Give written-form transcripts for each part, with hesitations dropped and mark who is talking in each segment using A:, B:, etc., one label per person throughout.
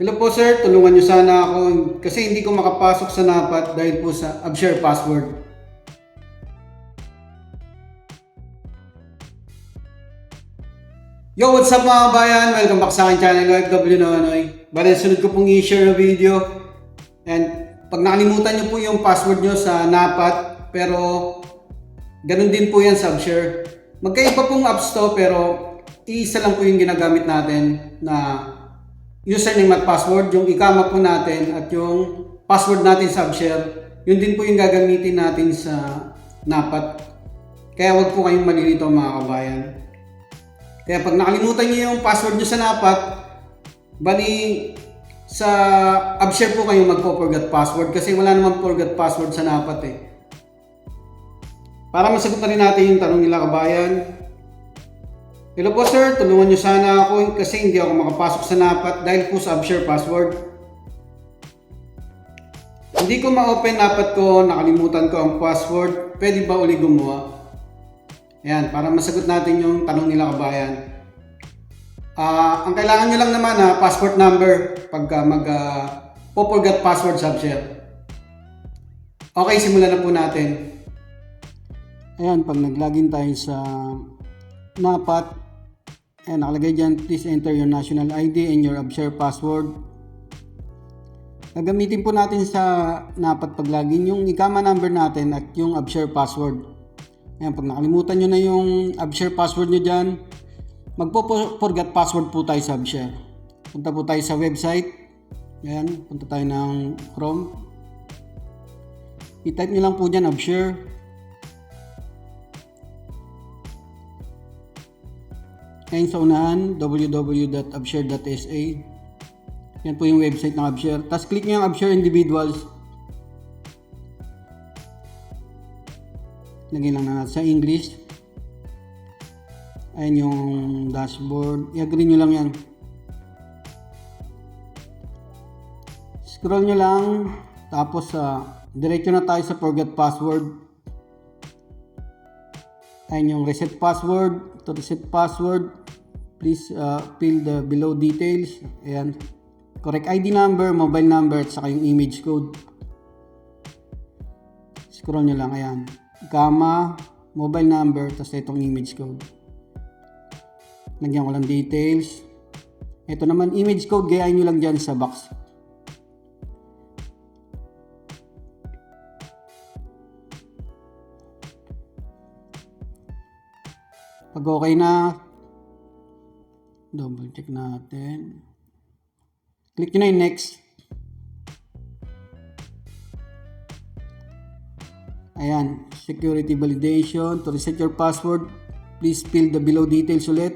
A: Hello po sir, tulungan niyo sana ako kasi hindi ko makapasok sa NAPAT dahil po sa abshare password. Yo, what's up mga kabayan? Welcome back sa aking channel, OFW Nonoy. Bale, sunod ko pong i-share na video. And pag nakalimutan niyo po yung password niyo sa NAPAT, pero ganun din po yan sa abshare. Magkaiba pong apps to pero iisa lang po yung ginagamit natin na username at password, yung ikama po natin at yung password natin sa abshare. Yun din po yung gagamitin natin sa NAPAT. Kaya wag po kayong malilito mga kabayan. Kaya pag nakalimutan niyo yung password niyo sa NAPAT, bali sa abshare po kayong magpo-forgot password kasi wala namang forgot password sa NAPAT eh. Para masagot na rin natin yung tanong nila kabayan. Hello po sir, tulungan niyo sana ako kasi hindi ako makapasok sa NAPAT dahil po sa abshare password. Hindi ko ma-open NAPAT ko, nakalimutan ko ang password, pwede ba uli gumawa? Ayan, para masagot natin yung tanong nila kabayan. Ang kailangan nyo lang naman passport number pagka mag-forgot password sa abshare. Okay, simulan na po natin. Ayan, pag nag-login tayo sa NAPAT, ayan, nakalagay dyan, please enter your national ID and your abshare password. Gagamitin po natin sa NAPAT pag login yung ikama number natin at yung abshare password. Ayan, pag nakalimutan nyo na yung abshare password nyo dyan, magpo-forgot password po tayo sa abshare. Punta po tayo sa website. Ayan, punta tayo ng Chrome. I-type nyo lang po dyan abshare. Ayan sa unahan, www.abshare.sa. Yan po yung website ng abshare. Tapos click nyo yung abshare individuals. Lagyan lang natin sa English. Ayan yung dashboard. I-agree nyo lang yan. Scroll nyo lang. Tapos diretso na tayo sa forgot password. Ayan yung reset password. To reset password, please fill the below details. Ayan. Correct ID number, mobile number, at saka yung image code. Scroll nyo lang. Ayan. Comma, mobile number, tapos itong image code. Lagyan ko lang details. Ito naman image code, gayahin nyo lang dyan sa box. Pag okay na, double check natin. Click nyo na yung next. Ayan, security validation. To reset your password, please fill the below details ulit.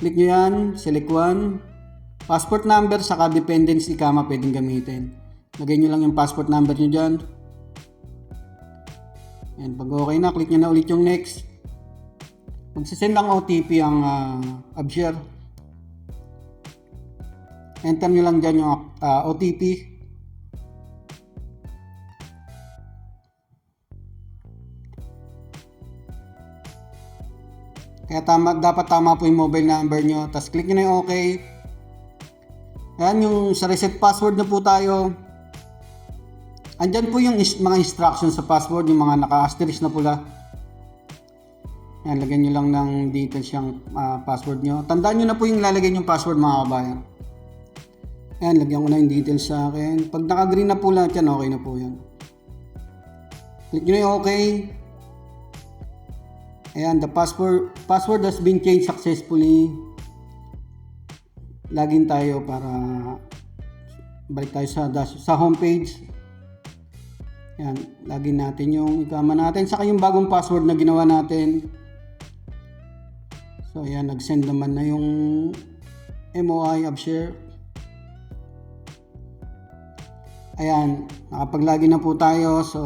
A: Click nyo yan, select one. Passport number, saka dependency comma pwedeng gamitin. Lagay nyo lang yung passport number nyo dyan. Ayan, pag okay na, click nyo na ulit yung next. Magsisend lang OTP ang abshare. Enter nyo lang dyan yung OTP. Kaya dapat tama po yung mobile number nyo. Tapos click nyo na yung OK. Ayan yung sa reset password na po tayo. Andyan po yung mga instructions sa password, yung mga naka-asterisk na pula. Ayan, lagyan nyo lang ng details yung password nyo. Tandaan nyo na po yung lalagyan yung password mga kabayan. Ayan, lagyan ko na yung details sa akin. Pag naka-green na po lahat yan, okay na po yan. Click nyo na yung OK. Ayan, the password has been changed successfully. Login tayo para balik tayo sa homepage. Ayan, login natin yung ikama natin. Saka yung bagong password na ginawa natin. So, ayan, nag-send naman na yung MOI abshare. Ayan, nakapag-login na po tayo. So,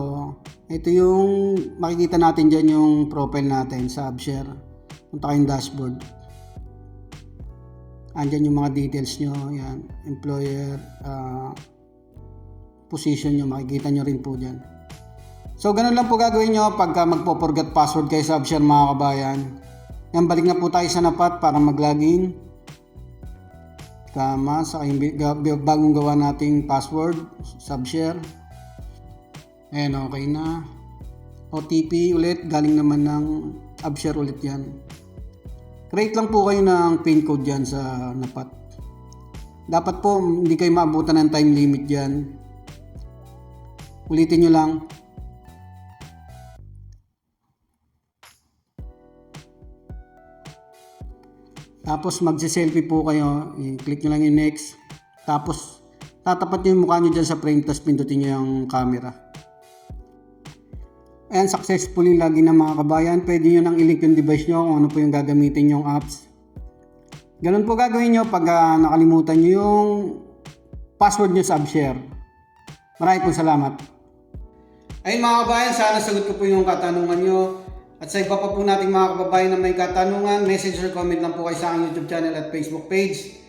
A: ito yung makikita natin dyan yung profile natin sa abshare. Punta kayong dashboard. Andyan yung mga details nyo. Ayan, employer, position nyo. Makikita nyo rin po dyan. So, ganun lang po gagawin nyo pagka magpo-forgot password kayo sa abshare mga kabayan. Yan, balik na po tayo sa NAPAT para mag-login. kama, saka yung bagong gawa nating password, subshare. Ayan, okay na. OTP ulit, galing naman ng Abshare ulit yan. Create lang po kayo ng pin code dyan sa NAPAT. Dapat po hindi kayo maabutan ng time limit dyan. Ulitin nyo lang. Tapos magse-selfie po kayo, i-click nyo lang yung next. Tapos tatapat nyo yung mukha nyo dyan sa frame, tapos pindutin nyo yung camera. And successfully lagi ng mga kabayan. Pwede nyo nang i-link yung device nyo kung ano po yung gagamitin yung apps. Ganun po gagawin nyo pag nakalimutan nyo yung password nyo sa Abshare. Maraming po salamat. Ayun mga kabayan, sana sagot ko po yung katanungan nyo. At sa iba pa po nating mga kababayan na may katanungan, message or comment lang po kayo sa aking YouTube channel at Facebook page.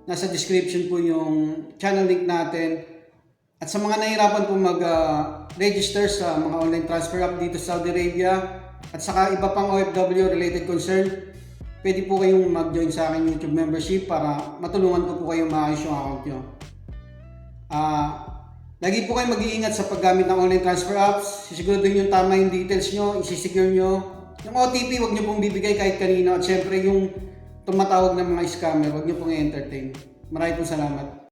A: Nasa description po yung channel link natin. At sa mga nahihirapan po mag-register sa mga online transfer app dito sa Saudi Arabia at saka iba pang OFW related concern, pwede po kayong mag-join sa aking YouTube membership para matulungan ko po kayong maayos yung account nyo. Lagi po kayo mag-iingat sa paggamit ng online transfer apps. Sisiguraduhin yung tama yung details nyo, isisecure nyo. Yung OTP, huwag nyo pong bibigay kahit kanino. At syempre yung tumatawag ng mga scammer, huwag nyo pong i-entertain. Maraming po salamat.